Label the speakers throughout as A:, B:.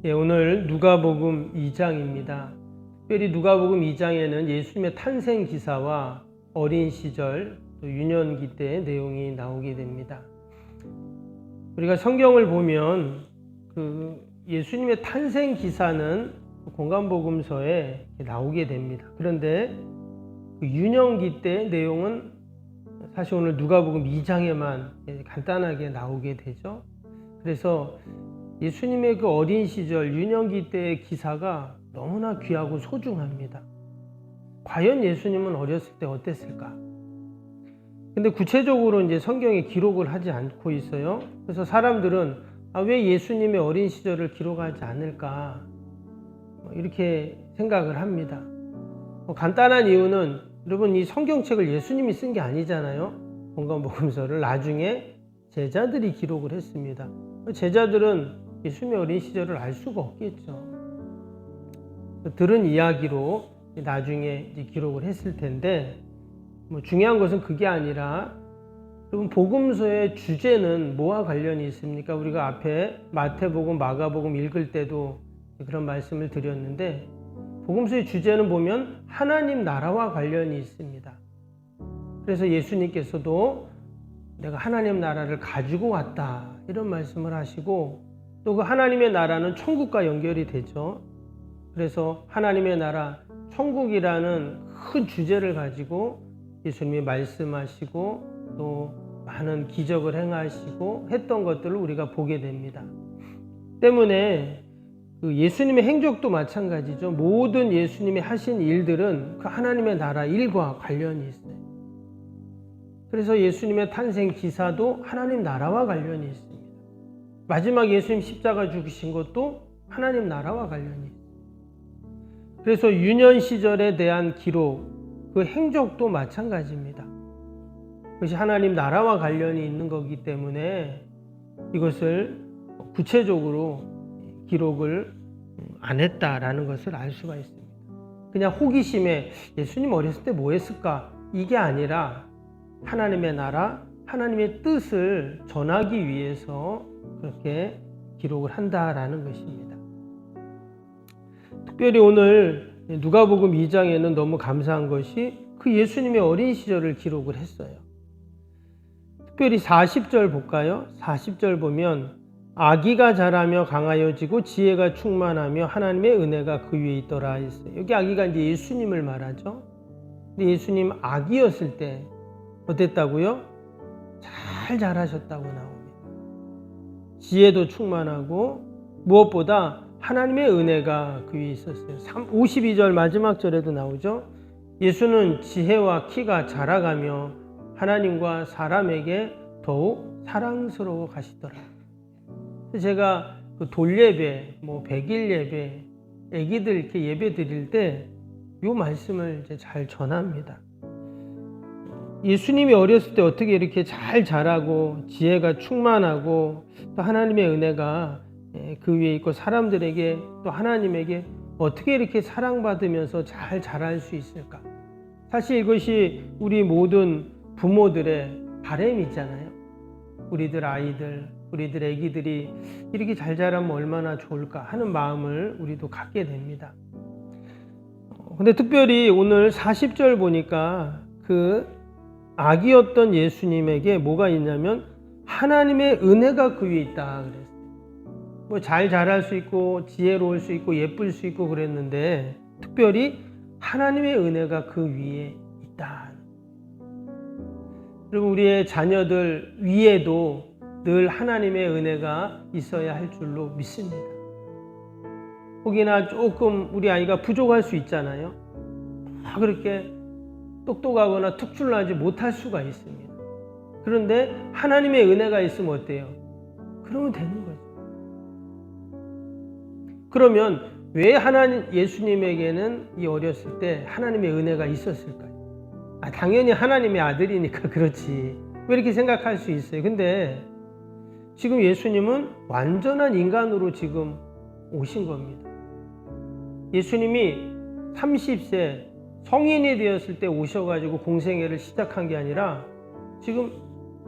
A: 오늘 누가복음 2장입니다. 특별히 누가복음 2장에는 예수님의 탄생 기사와 어린 시절, 또 유년기 때의 내용이 나오게 됩니다. 우리가 성경을 보면 예수님의 탄생 기사는 공간복음서에 나오게 됩니다. 그런데 유년기 때의 내용은 사실 오늘 누가복음 2장에만 간단하게 나오게 되죠. 그래서 예수님의 그 어린 시절, 유년기 때의 기사가 너무나 귀하고 소중합니다. 과연 예수님은 어렸을 때 어땠을까? 근데 구체적으로 이제 성경에 기록을 하지 않고 있어요. 그래서 사람들은 왜 예수님의 어린 시절을 기록하지 않을까? 이렇게 생각을 합니다. 간단한 이유는 여러분, 이 성경책을 예수님이 쓴 게 아니잖아요. 공간복음서를 나중에 제자들이 기록을 했습니다. 제자들은 예수님의 어린 시절을 알 수가 없겠죠. 들은 이야기로 나중에 이제 기록을 했을 텐데, 중요한 것은 그게 아니라, 여러분, 복음서의 주제는 뭐와 관련이 있습니까? 우리가 앞에 마태복음, 마가복음 읽을 때도 그런 말씀을 드렸는데, 복음서의 주제는 보면 하나님 나라와 관련이 있습니다. 그래서 예수님께서도 내가 하나님 나라를 가지고 왔다, 이런 말씀을 하시고, 또 그 하나님의 나라는 천국과 연결이 되죠. 그래서 하나님의 나라, 천국이라는 큰 주제를 가지고 예수님이 말씀하시고 또 많은 기적을 행하시고 했던 것들을 우리가 보게 됩니다. 때문에 예수님의 행적도 마찬가지죠. 모든 예수님이 하신 일들은 그 하나님의 나라 일과 관련이 있어요. 그래서 예수님의 탄생 기사도 하나님 나라와 관련이 있습니다. 마지막 예수님 십자가 죽으신 것도 하나님 나라와 관련이 있어요. 그래서 유년 시절에 대한 기록, 그 행적도 마찬가지입니다. 그것이 하나님 나라와 관련이 있는 거기 때문에 이것을 구체적으로 기록을 안 했다라는 것을 알 수가 있습니다. 그냥 호기심에 예수님 어렸을 때 뭐 했을까? 이게 아니라 하나님의 나라, 하나님의 뜻을 전하기 위해서 그렇게 기록을 한다라는 것입니다. 특별히 오늘 누가복음 2장에는 너무 감사한 것이 그 예수님의 어린 시절을 기록을 했어요. 특별히 40절 볼까요? 40절 보면 아기가 자라며 강하여지고 지혜가 충만하며 하나님의 은혜가 그 위에 있더라 했어요. 여기 아기가 이제 예수님을 말하죠. 근데 예수님 아기였을 때 어땠다고요? 잘 자라셨다고 나옵니다. 지혜도 충만하고 무엇보다 하나님의 은혜가 그 위에 있었어요. 52절 마지막 절에도 나오죠. 예수는 지혜와 키가 자라가며 하나님과 사람에게 더욱 사랑스러워 가시더라. 제가 돌예배, 백일 예배, 애기들 이렇게 예배 드릴 때 이 말씀을 이제 잘 전합니다. 예수님이 어렸을 때 어떻게 이렇게 잘 자라고 지혜가 충만하고 또 하나님의 은혜가 그 위에 있고 사람들에게 또 하나님에게 어떻게 이렇게 사랑받으면서 잘 자랄 수 있을까? 사실 이것이 우리 모든 부모들의 바람이잖아요. 우리들 아이들, 우리들 애기들이 이렇게 잘 자라면 얼마나 좋을까 하는 마음을 우리도 갖게 됩니다. 근데 특별히 오늘 40절 보니까 그 아기였던 예수님에게 뭐가 있냐면 하나님의 은혜가 그 위에 있다 그랬어요. 잘 자랄 수 있고 지혜로울 수 있고 예쁠 수 있고 그랬는데 특별히 하나님의 은혜가 그 위에 있다. 그리고 우리의 자녀들 위에도 늘 하나님의 은혜가 있어야 할 줄로 믿습니다. 혹이나 조금 우리 아이가 부족할 수 있잖아요. 그렇게 똑똑하거나 특출나지 못할 수가 있습니다. 그런데 하나님의 은혜가 있으면 어때요? 그러면 되는 거죠. 그러면 왜 예수님에게는 이 어렸을 때 하나님의 은혜가 있었을까요? 당연히 하나님의 아들이니까 그렇지. 왜 이렇게 생각할 수 있어요? 근데 지금 예수님은 완전한 인간으로 지금 오신 겁니다. 예수님이 30세 성인이 되었을 때 오셔가지고 공생애를 시작한 게 아니라 지금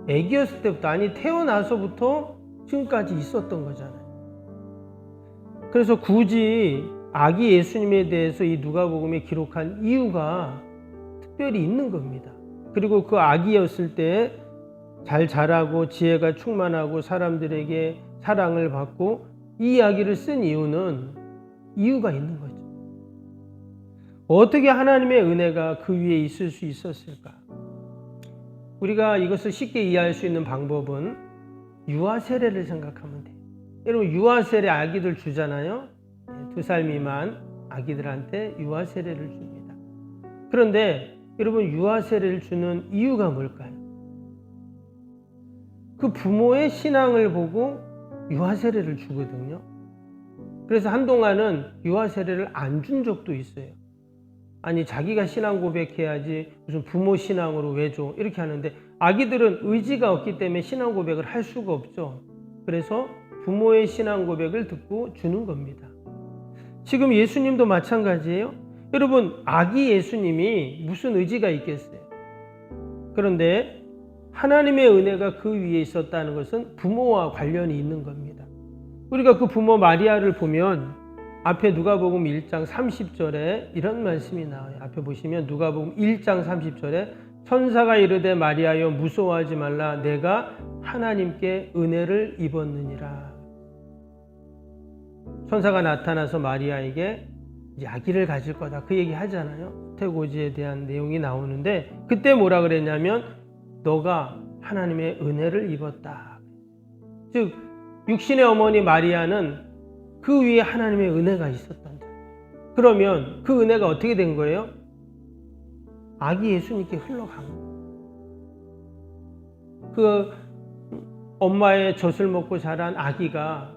A: 애기였을 때부터, 태어나서부터 지금까지 있었던 거잖아요. 그래서 굳이 아기 예수님에 대해서 이 누가복음에 기록한 이유가 특별히 있는 겁니다. 그리고 그 아기였을 때 잘 자라고 지혜가 충만하고 사람들에게 사랑을 받고 이 이야기를 쓴 이유는 이유가 있는 거죠. 어떻게 하나님의 은혜가 그 위에 있을 수 있었을까? 우리가 이것을 쉽게 이해할 수 있는 방법은 유아 세례를 생각하면 돼요. 여러분 유아 세례 아기들 주잖아요. 2살 미만 아기들한테 유아 세례를 줍니다. 그런데 여러분 유아 세례를 주는 이유가 뭘까요? 그 부모의 신앙을 보고 유아 세례를 주거든요. 그래서 한동안은 유아 세례를 안 준 적도 있어요. 아니 자기가 신앙 고백해야지 무슨 부모 신앙으로 왜 줘? 이렇게 하는데 아기들은 의지가 없기 때문에 신앙 고백을 할 수가 없죠. 그래서 부모의 신앙 고백을 듣고 주는 겁니다. 지금 예수님도 마찬가지예요. 여러분 아기 예수님이 무슨 의지가 있겠어요? 그런데 하나님의 은혜가 그 위에 있었다는 것은 부모와 관련이 있는 겁니다. 우리가 그 부모 마리아를 보면 앞에 누가복음 1장 30절에 이런 말씀이 나와요. 앞에 보시면 누가복음 1장 30절에 천사가 이르되 마리아여 무서워하지 말라 내가 하나님께 은혜를 입었느니라. 천사가 나타나서 마리아에게 이제 아기를 가질 거다 그 얘기 하잖아요. 태고지에 대한 내용이 나오는데 그때 뭐라 그랬냐면 너가 하나님의 은혜를 입었다. 즉 육신의 어머니 마리아는 그 위에 하나님의 은혜가 있었던 자. 그러면 그 은혜가 어떻게 된 거예요? 아기 예수님께 흘러간 거예요. 그 엄마의 젖을 먹고 자란 아기가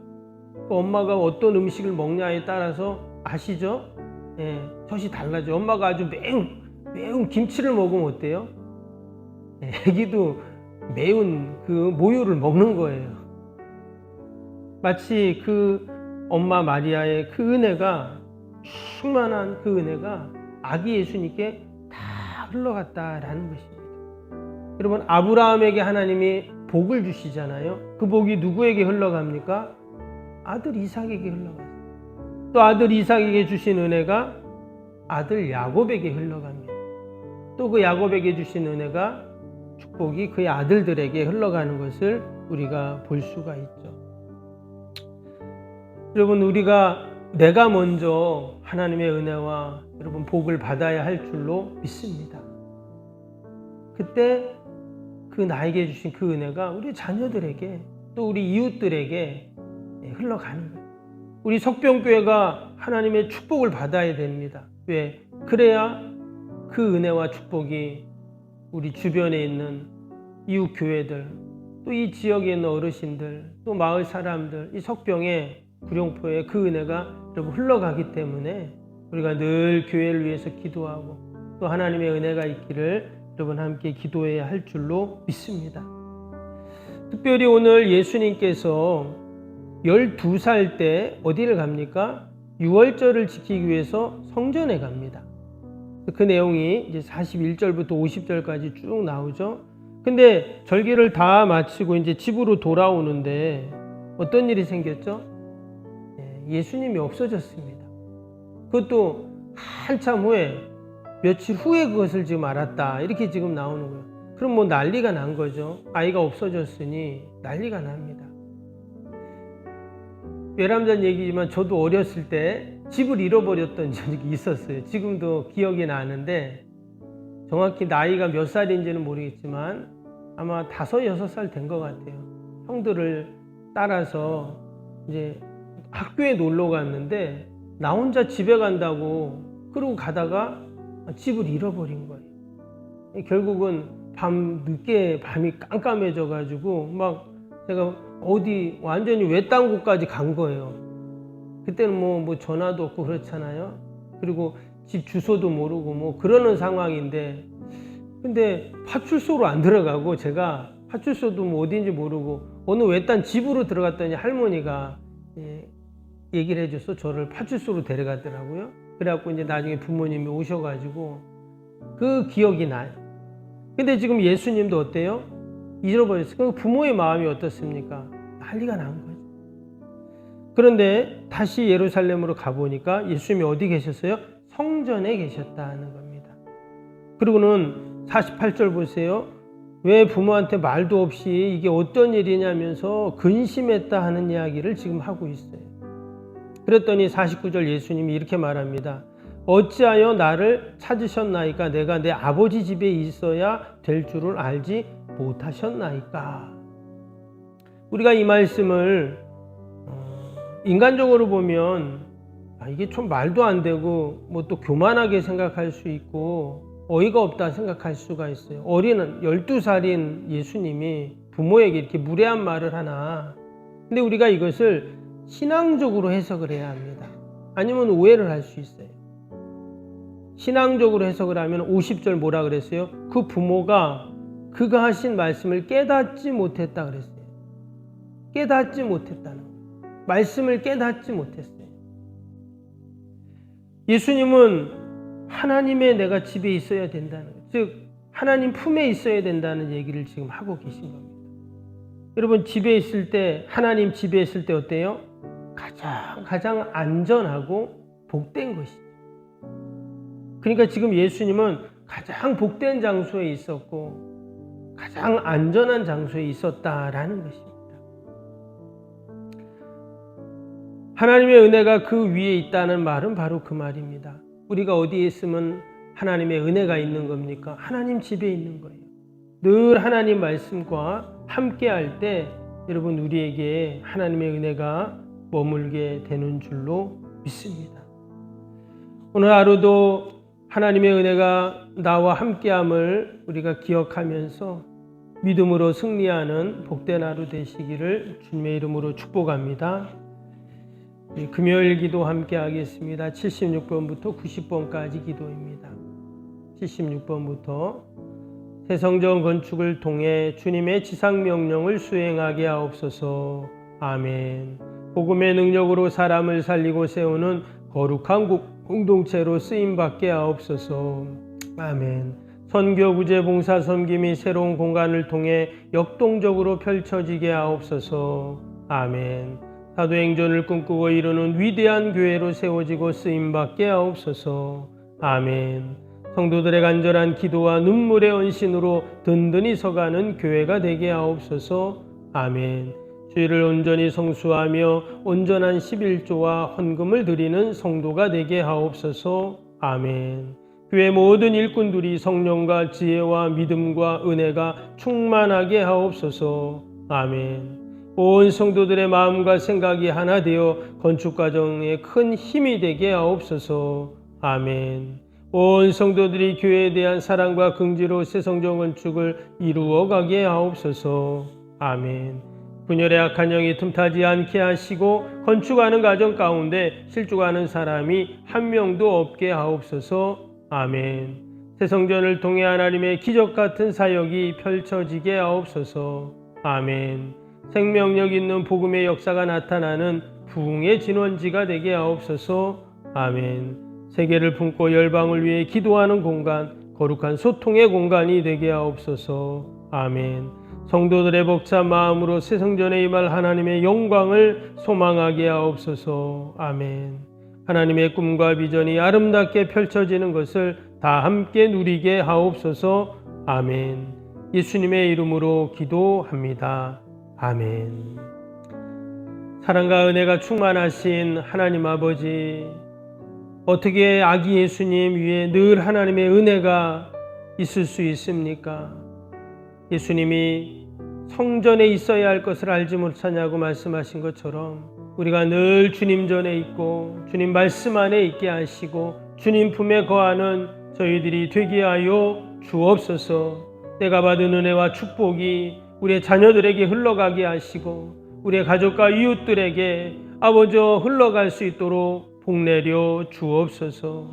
A: 그 엄마가 어떤 음식을 먹냐에 따라서 아시죠? 예, 젖이 달라져. 엄마가 아주 매운 김치를 먹으면 어때요? 애기도 매운 그 모유를 먹는 거예요. 마치 그 엄마 마리아의 그 은혜가 충만한 그 은혜가 아기 예수님께 다 흘러갔다라는 것입니다. 여러분 아브라함에게 하나님이 복을 주시잖아요. 그 복이 누구에게 흘러갑니까? 아들 이삭에게 흘러가요. 또 아들 이삭에게 주신 은혜가 아들 야곱에게 흘러갑니다. 또 그 야곱에게 주신 은혜가 축복이 그의 아들들에게 흘러가는 것을 우리가 볼 수가 있죠. 여러분 우리가 내가 먼저 하나님의 은혜와 여러분 복을 받아야 할 줄로 믿습니다. 그때 그 나에게 주신 그 은혜가 우리 자녀들에게 또 우리 이웃들에게 흘러가는 거예요. 우리 석병교회가 하나님의 축복을 받아야 됩니다. 왜? 그래야 그 은혜와 축복이 우리 주변에 있는 이웃 교회들, 또 이 지역에 있는 어르신들, 또 마을 사람들, 이 석병에 구룡포에 그 은혜가 여러분 흘러가기 때문에 우리가 늘 교회를 위해서 기도하고 또 하나님의 은혜가 있기를 여러분 함께 기도해야 할 줄로 믿습니다. 특별히 오늘 예수님께서 12살 때 어디를 갑니까? 유월절을 지키기 위해서 성전에 갑니다. 그 내용이 이제 41절부터 50절까지 쭉 나오죠. 근데 절기를 다 마치고 이제 집으로 돌아오는데 어떤 일이 생겼죠? 예수님이 없어졌습니다. 그것도 한참 후에 며칠 후에 그것을 지금 알았다 이렇게 지금 나오는 거예요. 그럼 뭐 난리가 난 거죠. 아이가 없어졌으니 난리가 납니다. 외람된 얘기지만 저도 어렸을 때 집을 잃어버렸던 적이 있었어요. 지금도 기억이 나는데 정확히 나이가 몇 살인지는 모르겠지만 아마 5, 6살 된 것 같아요. 형들을 따라서 이제 학교에 놀러 갔는데 나 혼자 집에 간다고 그러고 가다가 집을 잃어버린 거예요. 결국은 늦게 밤이 깜깜해져 가지고 막 제가 어디 완전히 외딴 곳까지 간 거예요. 그때는 뭐 전화도 없고 그렇잖아요. 그리고 집 주소도 모르고 뭐 그러는 상황인데 근데 파출소로 안 들어가고 제가 파출소도 뭐 어딘지 모르고 어느 외딴 집으로 들어갔더니 할머니가 얘기를 해줘서 저를 파출소로 데려갔더라고요. 그래갖고 이제 나중에 부모님이 오셔가지고 그 기억이 나요. 근데 지금 예수님도 어때요? 잃어버렸어요. 그럼 부모의 마음이 어떻습니까? 난리가 난 거죠. 그런데 다시 예루살렘으로 가보니까 예수님이 어디 계셨어요? 성전에 계셨다는 겁니다. 그리고는 48절 보세요. 왜 부모한테 말도 없이 이게 어떤 일이냐면서 근심했다 하는 이야기를 지금 하고 있어요. 그랬더니 49절 예수님이 이렇게 말합니다. 어찌하여 나를 찾으셨나이까? 내가 내 아버지 집에 있어야 될 줄을 알지 못하셨나이까? 우리가 이 말씀을 인간적으로 보면 이게 좀 말도 안 되고 뭐 또 교만하게 생각할 수 있고 어이가 없다 생각할 수가 있어요. 어린 12살인 예수님이 부모에게 이렇게 무례한 말을 하나. 근데 우리가 이것을 신앙적으로 해석을 해야 합니다. 아니면 오해를 할 수 있어요. 신앙적으로 해석을 하면 50절 뭐라 그랬어요? 그 부모가 그가 하신 말씀을 깨닫지 못했다 그랬어요. 깨닫지 못했다는 거예요. 말씀을 깨닫지 못했어요. 예수님은 하나님의 내가 집에 있어야 된다는 거예요. 즉 하나님 품에 있어야 된다는 얘기를 지금 하고 계신 겁니다. 여러분 집에 있을 때 하나님 집에 있을 때 어때요? 가장 안전하고 복된 것이죠. 그러니까 지금 예수님은 가장 복된 장소에 있었고 가장 안전한 장소에 있었다라는 것입니다. 하나님의 은혜가 그 위에 있다는 말은 바로 그 말입니다. 우리가 어디에 있으면 하나님의 은혜가 있는 겁니까? 하나님 집에 있는 거예요. 늘 하나님 말씀과 함께 할 때 여러분 우리에게 하나님의 은혜가 머물게 되는 줄로 믿습니다. 오늘 하루도 하나님의 은혜가 나와 함께함을 우리가 기억하면서 믿음으로 승리하는 복된 하루 되시기를 주님의 이름으로 축복합니다. 금요일 기도 함께 하겠습니다. 76번부터 90번까지 기도입니다. 76번부터 새 성전 건축을 통해 주님의 지상명령을 수행하게 하옵소서. 아멘. 복음의 능력으로 사람을 살리고 세우는 거룩한 공동체로 쓰임받게 하옵소서. 아멘. 선교, 구제, 봉사, 섬김이 새로운 공간을 통해 역동적으로 펼쳐지게 하옵소서. 아멘. 사도행전을 꿈꾸고 이루는 위대한 교회로 세워지고 쓰임받게 하옵소서. 아멘. 성도들의 간절한 기도와 눈물의 헌신으로 든든히 서가는 교회가 되게 하옵소서. 아멘. 주의를 온전히 성수하며 온전한 11조와 헌금을 드리는 성도가 되게 하옵소서. 아멘. 교회 모든 일꾼들이 성령과 지혜와 믿음과 은혜가 충만하게 하옵소서. 아멘. 온 성도들의 마음과 생각이 하나 되어 건축 과정에 큰 힘이 되게 하옵소서. 아멘. 온 성도들이 교회에 대한 사랑과 긍지로 새 성전 건축을 이루어가게 하옵소서. 아멘. 분열의 악한 영이 틈타지 않게 하시고 건축하는 과정 가운데 실족하는 사람이 한 명도 없게 하옵소서. 아멘. 새 성전을 통해 하나님의 기적 같은 사역이 펼쳐지게 하옵소서. 아멘. 생명력 있는 복음의 역사가 나타나는 부흥의 진원지가 되게 하옵소서. 아멘. 세계를 품고 열방을 위해 기도하는 공간, 거룩한 소통의 공간이 되게 하옵소서. 아멘. 성도들의 벅찬 마음으로 새 성전에 임할 하나님의 영광을 소망하게 하옵소서. 아멘. 하나님의 꿈과 비전이 아름답게 펼쳐지는 것을 다 함께 누리게 하옵소서. 아멘. 예수님의 이름으로 기도합니다. 아멘. 사랑과 은혜가 충만하신 하나님 아버지, 어떻게 아기 예수님 위에 늘 하나님의 은혜가 있을 수 있습니까? 예수님이 성전에 있어야 할 것을 알지 못하냐고 말씀하신 것처럼 우리가 늘 주님 전에 있고 주님 말씀 안에 있게 하시고 주님 품에 거하는 저희들이 되게 하여 주옵소서. 내가 받은 은혜와 축복이 우리의 자녀들에게 흘러가게 하시고 우리의 가족과 이웃들에게 아버지 흘러갈 수 있도록 복내려 주옵소서.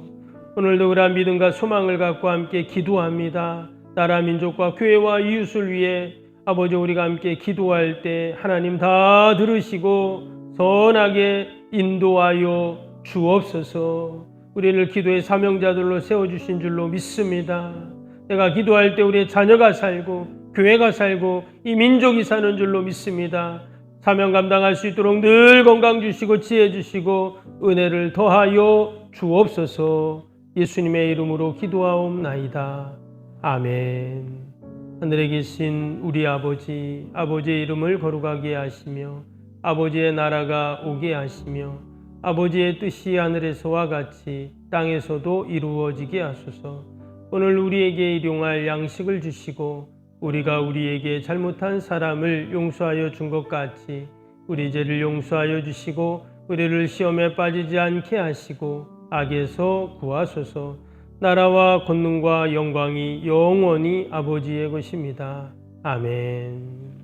A: 오늘도 그러한 믿음과 소망을 갖고 함께 기도합니다. 나라 민족과 교회와 이웃을 위해 아버지 우리가 함께 기도할 때 하나님 다 들으시고 선하게 인도하여 주옵소서. 우리를 기도의 사명자들로 세워주신 줄로 믿습니다. 내가 기도할 때 우리의 자녀가 살고 교회가 살고 이 민족이 사는 줄로 믿습니다. 사명 감당할 수 있도록 늘 건강 주시고 지혜 주시고 은혜를 더하여 주옵소서. 예수님의 이름으로 기도하옵나이다. 아멘. 하늘에 계신 우리 아버지, 아버지의 이름을 거룩하게 하시며 아버지의 나라가 오게 하시며 아버지의 뜻이 하늘에서와 같이 땅에서도 이루어지게 하소서. 오늘 우리에게 일용할 양식을 주시고 우리가 우리에게 잘못한 사람을 용서하여 준 것 같이 우리 죄를 용서하여 주시고 우리를 시험에 빠지지 않게 하시고 악에서 구하소서. 나라와 권능과 영광이 영원히 아버지의 것입니다. 아멘.